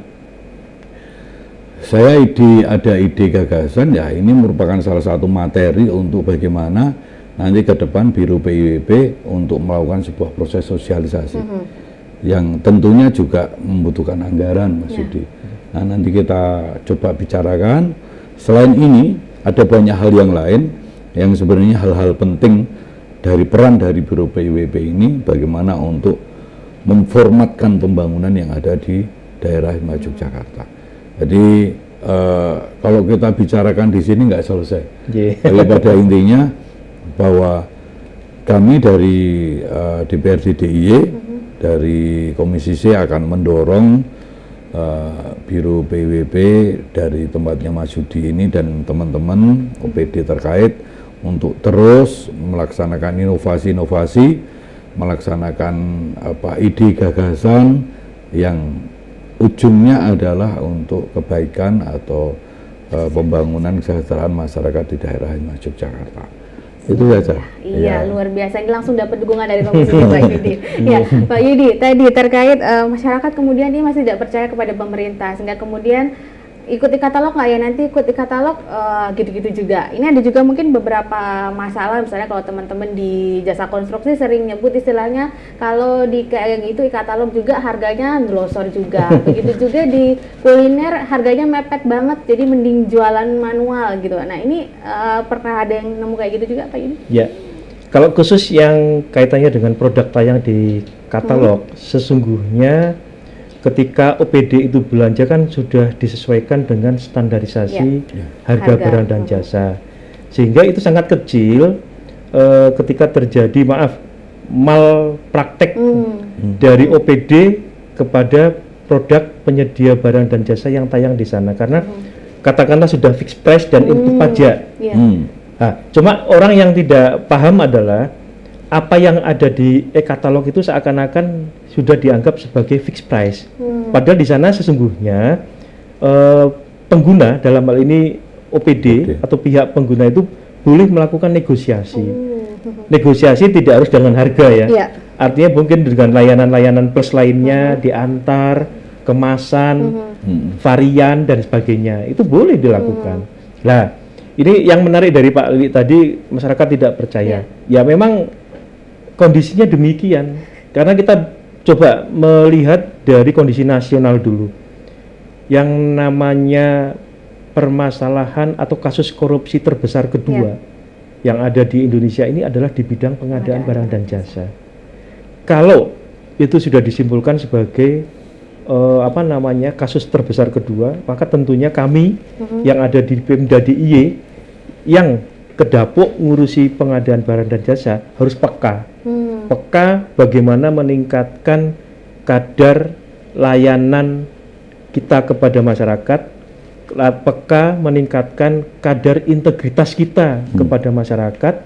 saya ada ide gagasan ya, ini merupakan salah satu materi untuk bagaimana nanti ke depan Biro PIWB untuk melakukan sebuah proses sosialisasi yang tentunya juga membutuhkan anggaran, Mas Yudi. Nah, nanti kita coba bicarakan. Selain ini ada banyak hal yang lain yang sebenarnya hal-hal penting dari peran dari Biro PIWB ini, bagaimana untuk memformatkan pembangunan yang ada di daerah istimewa Yogyakarta. Jadi kalau kita bicarakan di sini nggak selesai. Tapi pada intinya bahwa kami dari DPRD DIY, dari Komisi C akan mendorong Biro PIWB dari tempatnya Mas Yudi ini dan teman-teman OPD terkait untuk terus melaksanakan inovasi-inovasi, melaksanakan ide gagasan yang ujungnya adalah untuk kebaikan atau pembangunan kesejahteraan masyarakat di daerah istimewa Yogyakarta. Itu saja. Iya, luar biasa. Ini langsung dapat dukungan dari Komisi Pak Yudi. Ya, Pak Yudi, tadi terkait masyarakat kemudian ini masih tidak percaya kepada pemerintah, sehingga kemudian ikut e-katalog nggak ya, nanti ikut e-katalog gitu-gitu juga. Ini ada juga mungkin beberapa masalah, misalnya kalau teman-teman di jasa konstruksi sering nyebut istilahnya kalau di kayak gitu e-katalog juga harganya ngelosor juga. Begitu juga di kuliner harganya mepet banget, jadi mending jualan manual gitu. Nah, ini pernah ada yang nemu kayak gitu juga Pak Yudi? Ya, kalau khusus yang kaitannya dengan produk tayang di katalog, sesungguhnya ketika OPD itu belanja kan sudah disesuaikan dengan standarisasi harga barang dan jasa, sehingga itu sangat kecil ketika terjadi malpraktek dari OPD kepada produk penyedia barang dan jasa yang tayang di sana, karena katakanlah sudah fixed price dan itu pajak. Nah, cuma orang yang tidak paham adalah apa yang ada di e-katalog itu seakan-akan sudah dianggap sebagai fixed price. Padahal di sana sesungguhnya pengguna, dalam hal ini OPD atau pihak pengguna itu boleh melakukan negosiasi. Negosiasi tidak harus dengan harga ya. Artinya mungkin dengan layanan-layanan plus lainnya, diantar, kemasan, varian dan sebagainya, itu boleh dilakukan. Nah, ini yang menarik dari Pak Lili tadi, masyarakat tidak percaya. Ya memang kondisinya demikian, karena kita coba melihat dari kondisi nasional dulu. Yang namanya permasalahan atau kasus korupsi terbesar kedua yang ada di Indonesia ini adalah di bidang pengadaan barang dan jasa. Kalau itu sudah disimpulkan sebagai kasus terbesar kedua, maka tentunya kami yang ada di Pemda DIY yang kedapuk ngurusi pengadaan barang dan jasa harus peka. Peka bagaimana meningkatkan kadar layanan kita kepada masyarakat, peka meningkatkan kadar integritas kita kepada masyarakat,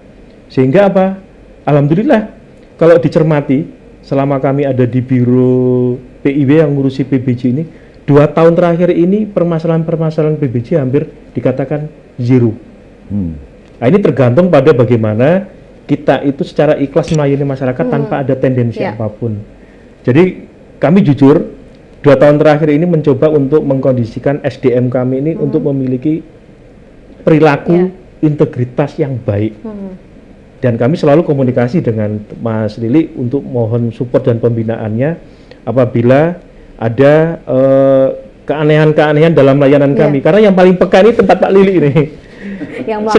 sehingga apa? Alhamdulillah, kalau dicermati selama kami ada di Biro PIB yang ngurusi PBJ ini, 2 tahun terakhir ini permasalahan-permasalahan PBJ hampir dikatakan zero. Nah, ini tergantung pada bagaimana kita itu secara ikhlas melayani masyarakat tanpa ada tendensi apapun. Jadi kami jujur 2 tahun terakhir ini mencoba untuk mengkondisikan SDM kami ini untuk memiliki perilaku integritas yang baik. Dan kami selalu komunikasi dengan Mas Lili untuk mohon support dan pembinaannya apabila ada keanehan-keanehan dalam layanan kami. Karena yang paling peka ini tempat Pak Lili ini. Yang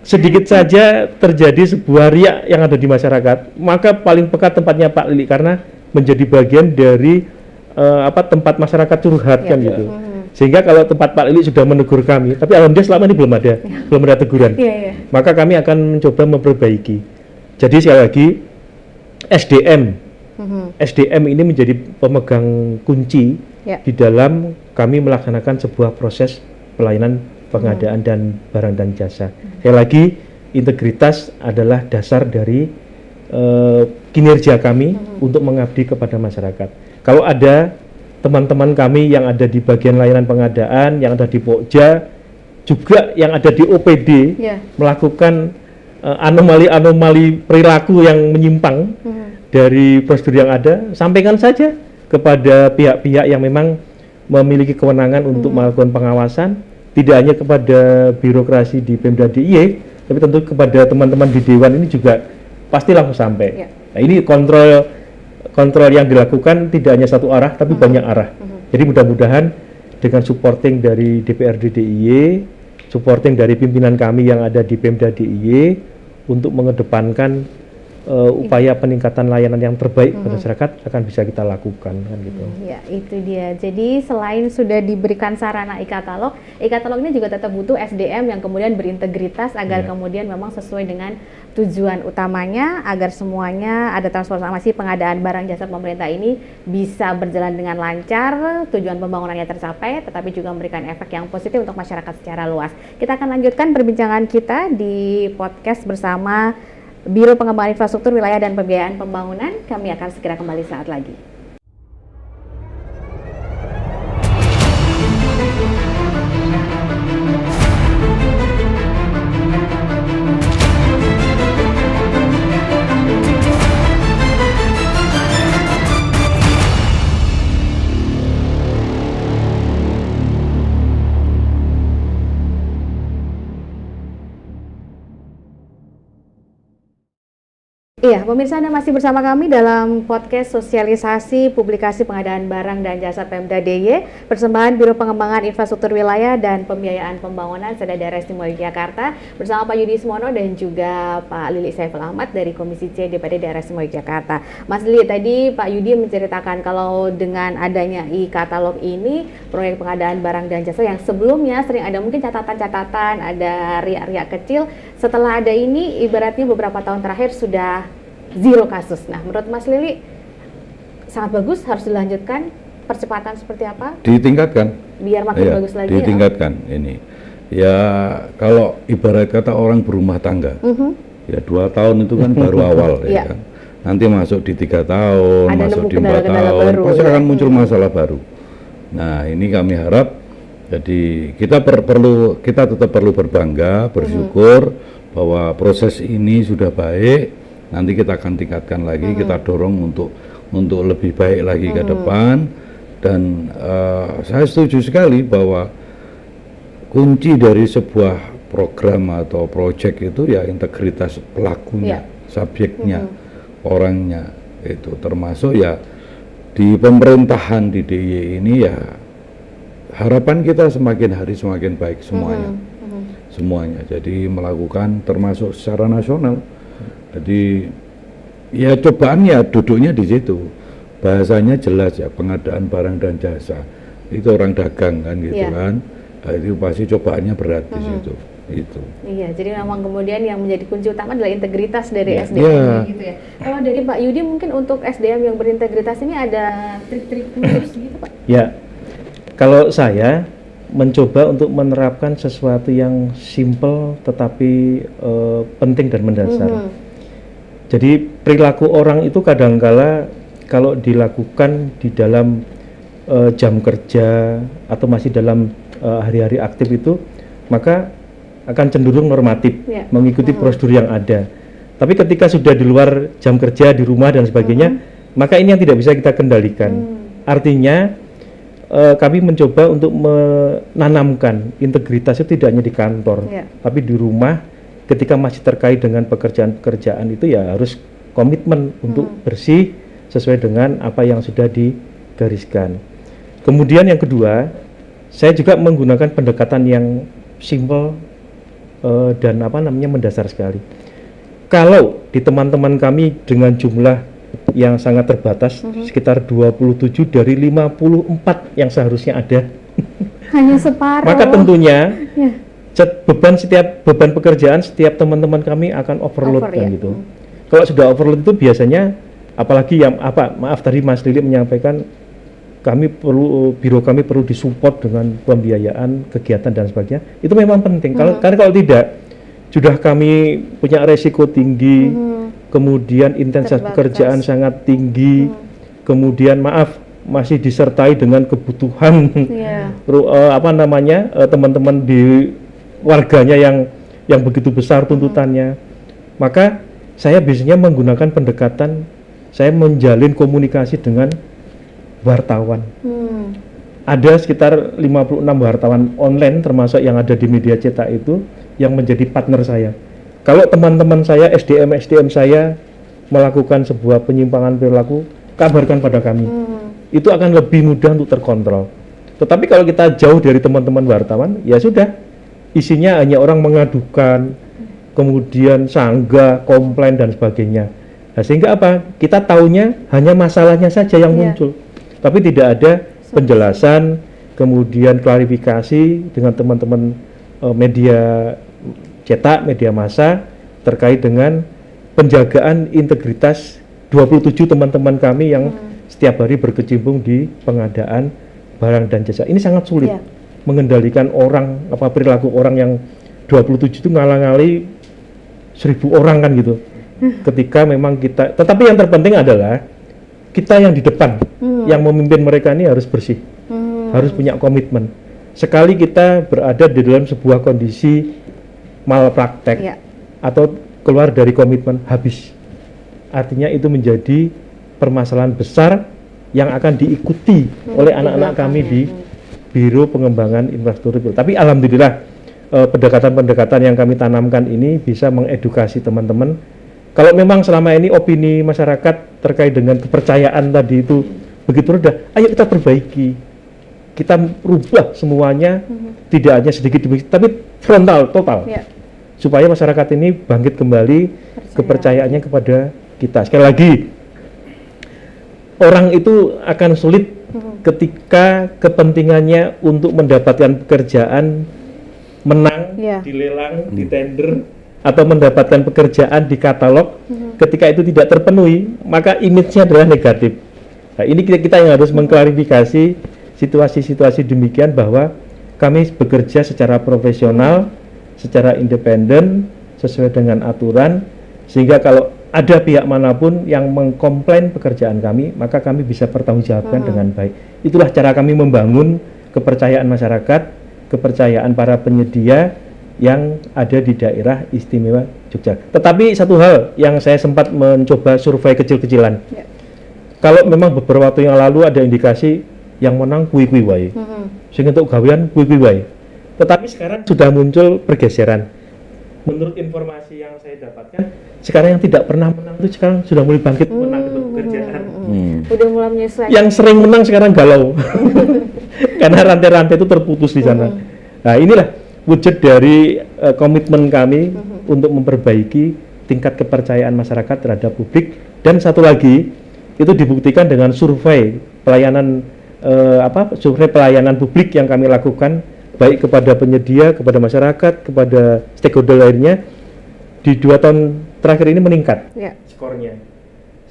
sedikit saja terjadi sebuah riak yang ada di masyarakat, maka paling peka tempatnya Pak Lili, karena menjadi bagian dari tempat masyarakat curhat kan gitu. Sehingga kalau tempat Pak Lili sudah menegur kami, tapi alhamdulillah selama ini belum ada teguran, maka kami akan mencoba memperbaiki. Jadi sekali lagi SDM ini menjadi pemegang kunci di dalam kami melaksanakan sebuah proses pelayanan pengadaan dan barang dan jasa. Sekali lagi, integritas adalah dasar dari kinerja kami untuk mengabdi kepada masyarakat. Kalau ada teman-teman kami yang ada di bagian layanan pengadaan, yang ada di Pokja, juga yang ada di OPD melakukan anomali-anomali perilaku yang menyimpang dari prosedur yang ada, sampaikan saja kepada pihak-pihak yang memang memiliki kewenangan untuk melakukan pengawasan, tidak hanya kepada birokrasi di Pemda DIY, tapi tentu kepada teman-teman di Dewan ini juga pasti langsung sampai. Nah, ini kontrol yang dilakukan tidak hanya satu arah, tapi banyak arah. Jadi mudah-mudahan dengan supporting dari DPRD DIY, supporting dari pimpinan kami yang ada di Pemda DIY untuk mengedepankan upaya peningkatan layanan yang terbaik pada masyarakat akan bisa kita lakukan kan gitu. Ya, itu dia. Jadi selain sudah diberikan sarana e-katalog ini juga tetap butuh SDM yang kemudian berintegritas agar kemudian memang sesuai dengan tujuan utamanya, agar semuanya ada transformasi pengadaan barang jasa pemerintah ini bisa berjalan dengan lancar, tujuan pembangunannya tercapai, tetapi juga memberikan efek yang positif untuk masyarakat secara luas. Kita akan lanjutkan perbincangan kita di podcast bersama Biro Pengembangan Infrastruktur Wilayah dan Pembiayaan Pembangunan. Kami akan segera kembali saat lagi. Iya, pemirsa, Anda masih bersama kami dalam podcast sosialisasi publikasi pengadaan barang dan jasa Pemda DIY, persembahan Biro Pengembangan Infrastruktur Wilayah dan Pembiayaan Pembangunan Seda Daerah Istimewa Yogyakarta bersama Pak Yudi Smono dan juga Pak Lili Saiful Ahmad dari Komisi C DPD Daerah Istimewa Yogyakarta. Mas Lili, tadi Pak Yudi menceritakan kalau dengan adanya e-katalog ini, proyek pengadaan barang dan jasa yang sebelumnya sering ada mungkin catatan-catatan, ada riak-riak kecil, setelah ada ini ibaratnya beberapa tahun terakhir sudah zero kasus. Nah, menurut Mas Lili sangat bagus, harus dilanjutkan. Percepatan seperti apa? Ditingkatkan. Biar makin Ya, bagus lagi. ditingkatkan ini. Ya kalau ibarat kata orang berumah tangga, ya 2 tahun itu kan baru awal ya kan. Nanti masuk di 3 tahun, Ada masuk nemu di 4 kendala-kendala tahun, baru, pasti ya. akan muncul masalah baru. Nah ini kami harap, jadi kita tetap perlu berbangga, bersyukur bahwa proses ini sudah baik. Nanti kita akan tingkatkan lagi, kita dorong untuk lebih baik lagi ke depan. Dan saya setuju sekali bahwa kunci dari sebuah program atau proyek itu ya integritas pelakunya, subjeknya, orangnya itu, termasuk ya di pemerintahan di DIY ini ya harapan kita semakin hari semakin baik semuanya. Jadi melakukan termasuk secara nasional. Jadi ya cobaannya duduknya di situ, bahasanya jelas ya, pengadaan barang dan jasa itu orang dagang kan gitu kan. Nah, itu pasti cobaannya berat di situ. Itu. Iya, jadi memang kemudian yang menjadi kunci utama adalah integritas dari SDM gitu ya. Kalau dari Pak Yudi mungkin untuk SDM yang berintegritas ini ada trik-trik khusus gitu Pak? Ya, kalau saya mencoba untuk menerapkan sesuatu yang simple tetapi penting dan mendasar. Jadi perilaku orang itu kadangkala kalau dilakukan di dalam jam kerja atau masih dalam hari-hari aktif itu, maka akan cenderung normatif, mengikuti prosedur yang ada. Tapi ketika sudah di luar jam kerja, di rumah dan sebagainya, maka ini yang tidak bisa kita kendalikan. Artinya kami mencoba untuk menanamkan integritas itu tidak hanya di kantor, tapi di rumah. Ketika masih terkait dengan pekerjaan-pekerjaan itu ya harus komitmen untuk bersih sesuai dengan apa yang sudah digariskan. Kemudian yang kedua, saya juga menggunakan pendekatan yang simple dan mendasar sekali. Kalau di teman-teman kami dengan jumlah yang sangat terbatas, sekitar 27 dari 54 yang seharusnya ada, hanya separuh. maka tentunya beban pekerjaan setiap teman-teman kami akan overload kan gitu. Kalau sudah overload itu biasanya, apalagi yang maaf tadi Mas Lili menyampaikan biro kami perlu disupport dengan pembiayaan kegiatan dan sebagainya. Itu memang penting. Karena kalau tidak, sudah kami punya resiko tinggi, kemudian intensitas pekerjaan sangat tinggi, kemudian masih disertai dengan kebutuhan teman-teman di warganya yang begitu besar tuntutannya. Maka saya biasanya menggunakan pendekatan, saya menjalin komunikasi dengan wartawan. Ada sekitar 56 wartawan online termasuk yang ada di media cetak itu yang menjadi partner saya. Kalau teman-teman saya, SDM saya melakukan sebuah penyimpangan perilaku, kabarkan pada kami. Itu akan lebih mudah untuk terkontrol. Tetapi kalau kita jauh dari teman-teman wartawan, ya sudah, isinya hanya orang mengadukan, kemudian sanggah, komplain dan sebagainya. Nah, sehingga apa? Kita taunya hanya masalahnya saja yang muncul. Tapi tidak ada penjelasan, kemudian klarifikasi dengan teman-teman media cetak, media massa terkait dengan penjagaan integritas 27 teman-teman kami yang setiap hari berkecimpung di pengadaan barang dan jasa. Ini sangat sulit mengendalikan orang, perilaku orang yang 27 itu ngalang-ngali 1000 orang kan gitu. Ketika memang kita, tetapi yang terpenting adalah kita yang di depan, yang memimpin mereka ini harus bersih, harus punya komitmen. Sekali kita berada di dalam sebuah kondisi malpraktek atau keluar dari komitmen, habis. Artinya itu menjadi permasalahan besar yang akan diikuti oleh anak-anak kami di Biro Pengembangan Infrastruktur. Tapi alhamdulillah pendekatan-pendekatan yang kami tanamkan ini bisa mengedukasi teman-teman. Kalau memang selama ini opini masyarakat terkait dengan kepercayaan tadi itu begitu rendah, ayo kita perbaiki, kita rubah semuanya, tidak hanya sedikit demi sedikit, tapi frontal, total, supaya masyarakat ini bangkit kembali kepercayaannya kepada kita. Sekali lagi, orang itu akan sulit ketika kepentingannya untuk mendapatkan pekerjaan, menang, dilelang, ditender, atau mendapatkan pekerjaan di katalog, ketika itu tidak terpenuhi, maka image-nya adalah negatif. Nah, ini kita yang harus mengklarifikasi situasi-situasi demikian, bahwa kami bekerja secara profesional, secara independen, sesuai dengan aturan, sehingga kalau ada pihak manapun yang mengkomplain pekerjaan kami, maka kami bisa pertanggungjawabkan dengan baik. Itulah cara kami membangun kepercayaan masyarakat, kepercayaan para penyedia yang ada di daerah istimewa Jogja. Tetapi satu hal yang saya sempat mencoba survei kecil-kecilan, kalau memang beberapa waktu yang lalu ada indikasi yang menang kui-kui wae, sehingga untuk gawean kui-kui wae. Tetapi sekarang sudah muncul pergeseran. Menurut informasi yang saya dapatkan, sekarang yang tidak pernah menang itu sekarang sudah mulai bangkit menang untuk pekerjaan. Udah mulai menyesuaikan. Yang sering menang sekarang galau, karena rantai-rantai itu terputus di sana. Nah, inilah wujud dari komitmen kami untuk memperbaiki tingkat kepercayaan masyarakat terhadap publik. Dan satu lagi, itu dibuktikan dengan survei pelayanan survei pelayanan publik yang kami lakukan, baik kepada penyedia, kepada masyarakat, kepada stakeholder lainnya. Di 2 tahun terakhir ini meningkat skornya,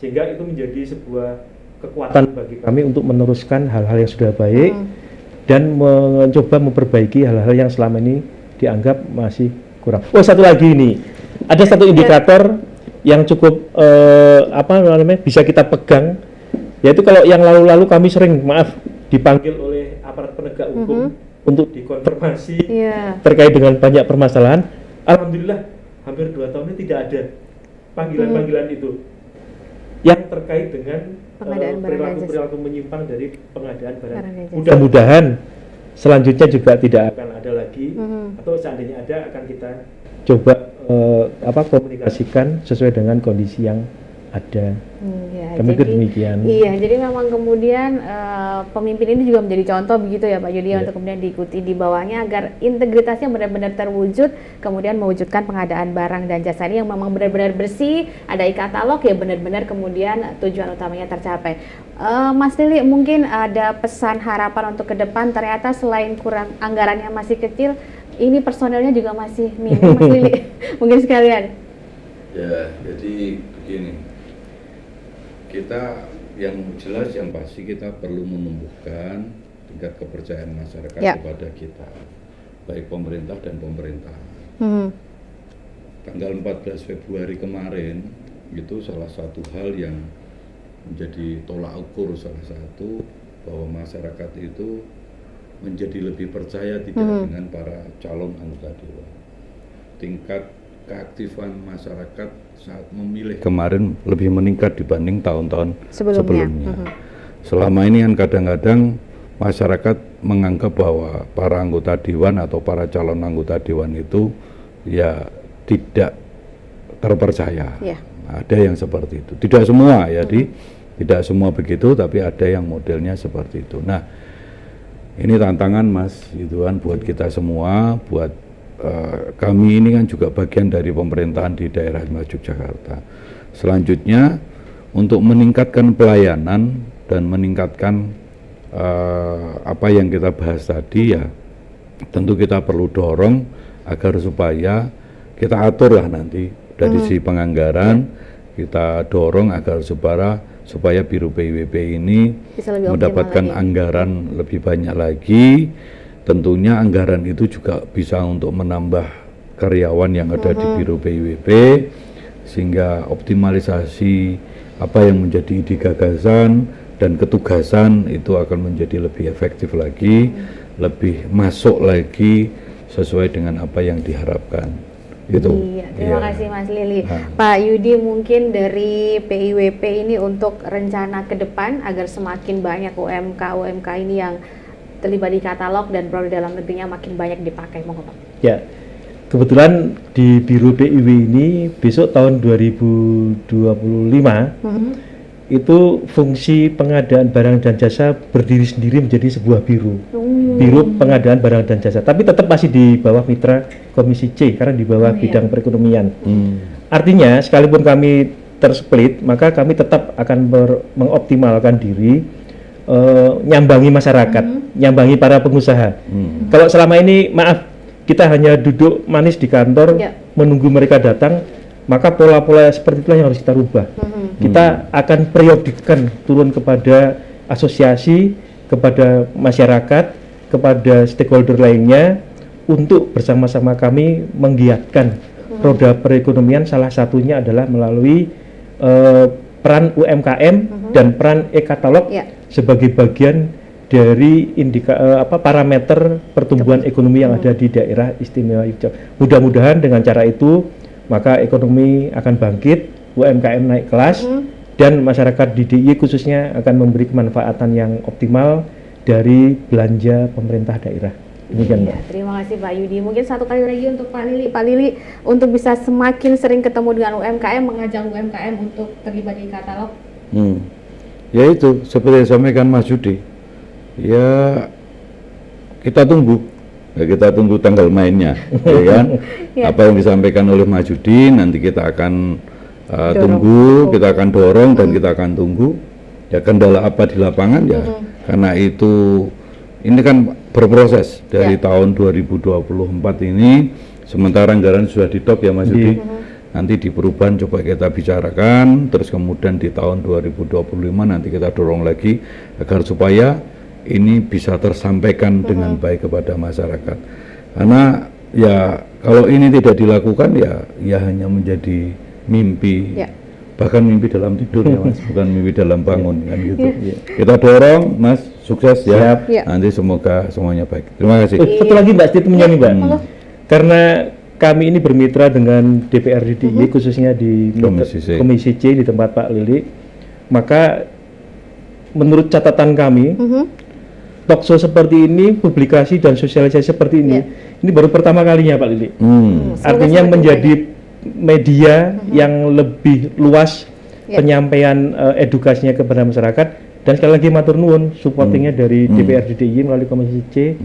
sehingga itu menjadi sebuah kekuatan bagi kami untuk meneruskan hal-hal yang sudah baik dan mencoba memperbaiki hal-hal yang selama ini dianggap masih kurang. Oh, satu lagi ini, ada satu indikator yang cukup bisa kita pegang, yaitu kalau yang lalu-lalu kami sering dipanggil oleh aparat penegak hukum untuk dikonfirmasi terkait dengan banyak permasalahan. Alhamdulillah hampir 2 tahun ini tidak ada panggilan-panggilan itu yang terkait dengan perilaku menyimpang dari pengadaan barang. Mudah-mudahan selanjutnya juga tidak akan ada lagi, atau seandainya ada akan kita coba komunikasikan sesuai dengan kondisi yang ada. Kami demikian. Iya, jadi memang kemudian pemimpin ini juga menjadi contoh begitu ya Pak Yudi, untuk kemudian diikuti di bawahnya agar integritasnya benar-benar terwujud, kemudian mewujudkan pengadaan barang dan jasa ini yang memang benar-benar bersih, ada e-katalog ya, benar-benar kemudian tujuan utamanya tercapai. Mas Lili, mungkin ada pesan harapan untuk ke depan, ternyata selain kurang anggarannya masih kecil, ini personelnya juga masih minim, Mas Lili. Mungkin sekalian. Ya, jadi begini. Kita yang jelas, yang pasti kita perlu menumbuhkan tingkat kepercayaan masyarakat kepada kita, baik pemerintah dan pemerintah. Tanggal 14 Februari kemarin itu salah satu hal yang menjadi tolak ukur salah satu, bahwa masyarakat itu menjadi lebih percaya tidak dengan para calon anggota dewan. Tingkat keaktifan masyarakat saat memilih kemarin lebih meningkat dibanding tahun-tahun sebelumnya. Selama ini kan kadang-kadang masyarakat menganggap bahwa para anggota dewan atau para calon anggota dewan itu ya tidak terpercaya. Ada yang seperti itu. Tidak semua ya, tidak semua begitu, tapi ada yang modelnya seperti itu. Nah, ini tantangan Mas, itu kan buat kita semua, buat kami ini kan juga bagian dari pemerintahan di daerah Yogyakarta. Selanjutnya, untuk meningkatkan pelayanan dan meningkatkan apa yang kita bahas tadi, ya tentu kita perlu dorong agar supaya kita atur lah nanti dari sisi penganggaran, kita dorong agar supaya Biro PIWP ini mendapatkan anggaran lebih banyak lagi. Tentunya anggaran itu juga bisa untuk menambah karyawan yang ada di Biro PIWP, sehingga optimalisasi apa yang menjadi ide gagasan dan ketugasan itu akan menjadi lebih efektif lagi, lebih masuk lagi sesuai dengan apa yang diharapkan. Gitu. Iya, terima kasih Mas Lili. Pak Yudi, mungkin dari PIWP ini untuk rencana ke depan agar semakin banyak UMK ini yang terlibat di katalog dan produk dalam negerinya makin banyak dipakai, monggo Pak. Ya, kebetulan di Biro PIW ini besok tahun 2025 itu fungsi pengadaan barang dan jasa berdiri sendiri menjadi sebuah biro. Biro pengadaan barang dan jasa, tapi tetap masih di bawah mitra Komisi C karena di bawah bidang perekonomian. Artinya sekalipun kami tersplit, maka kami tetap akan mengoptimalkan diri, nyambangi masyarakat, nyambangi para pengusaha. Kalau selama ini maaf, kita hanya duduk manis di kantor Ya. menunggu mereka datang, maka pola-pola seperti itulah yang harus kita rubah. Kita akan periodikkan turun kepada asosiasi, kepada masyarakat, kepada stakeholder lainnya untuk bersama-sama kami menggiatkan roda perekonomian. Salah satunya adalah melalui peran UMKM dan peran e-katalog Ya. sebagai bagian dari parameter pertumbuhan ekonomi yang ada di daerah istimewa Yogyakarta. Mudah-mudahan dengan cara itu maka ekonomi akan bangkit, UMKM naik kelas, dan masyarakat di DIY khususnya akan memberi kemanfaatan yang optimal dari belanja pemerintah daerah. Demikian, Mbak. Ya, terima kasih Pak Yudi. Mungkin satu kali lagi untuk Pak Lili. Pak Lili, untuk bisa semakin sering ketemu dengan UMKM, mengajak UMKM untuk terlibat di katalog. Ya itu seperti yang disampaikan Mas Yudi. Ya kita tunggu tanggal mainnya, ya kan? Ya. Apa yang disampaikan oleh Mas Yudi nanti kita akan tunggu, kita akan dorong dan kita akan tunggu. Ya kendala apa di lapangan ya, karena itu ini kan berproses dari tahun 2024 ini. Sementara anggaran sudah di-top ya Mas Yudi. Nanti di perubahan coba kita bicarakan, terus kemudian di tahun 2025 nanti kita dorong lagi agar supaya ini bisa tersampaikan dengan baik kepada masyarakat. Karena ya kalau ini tidak dilakukan ya hanya menjadi mimpi. Ya. Bahkan mimpi dalam tidur ya Mas, bukan mimpi dalam bangun kan gitu. Kita dorong Mas, sukses ya. Siap. Ya. Nanti semoga semuanya baik. Terima kasih. Satu lagi Mbak, statementnya nih Mbak. Karena kami ini bermitra dengan DPRD DIY khususnya di Komisi C di tempat Pak Lili, maka menurut catatan kami, talkshow seperti ini, publikasi dan sosialisasi seperti ini baru pertama kalinya Pak Lili. Artinya menjadi media yang lebih luas penyampaian edukasinya kepada masyarakat. Dan sekali lagi matur nuwun supportingnya dari DPRD DIY melalui Komisi C,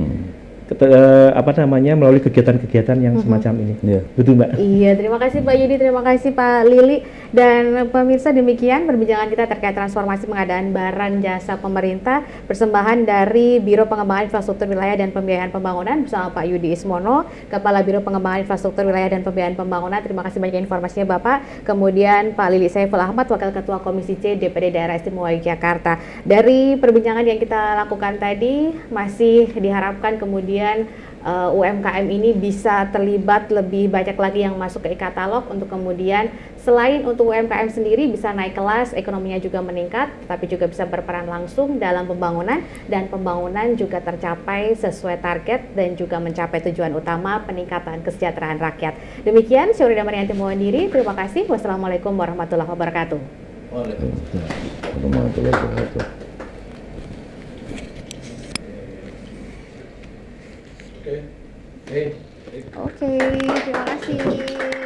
melalui kegiatan-kegiatan yang semacam ini. Betul Mbak? Iya, terima kasih Pak Yudi, terima kasih Pak Lili. Dan pemirsa, demikian perbincangan kita terkait transformasi pengadaan barang jasa pemerintah persembahan dari Biro Pengembangan Infrastruktur Wilayah dan Pembiayaan Pembangunan bersama Pak Yudi Ismono, Kepala Biro Pengembangan Infrastruktur Wilayah dan Pembiayaan Pembangunan. Terima kasih banyak informasinya Bapak. Kemudian Pak Lili Saiful Ahmad, Wakil Ketua Komisi C DPD Daerah Istimewa Yogyakarta. Dari perbincangan yang kita lakukan tadi, masih diharapkan kemudian UMKM ini bisa terlibat lebih banyak lagi yang masuk ke e-katalog untuk kemudian selain untuk UMKM sendiri bisa naik kelas, ekonominya juga meningkat, tapi juga bisa berperan langsung dalam pembangunan dan pembangunan juga tercapai sesuai target dan juga mencapai tujuan utama peningkatan kesejahteraan rakyat. Demikian, saya Rida Marianti mohon diri. Terima kasih. Wassalamualaikum warahmatullahi wabarakatuh. Waalaikumsalam warahmatullahi wabarakatuh. Oke, terima kasih.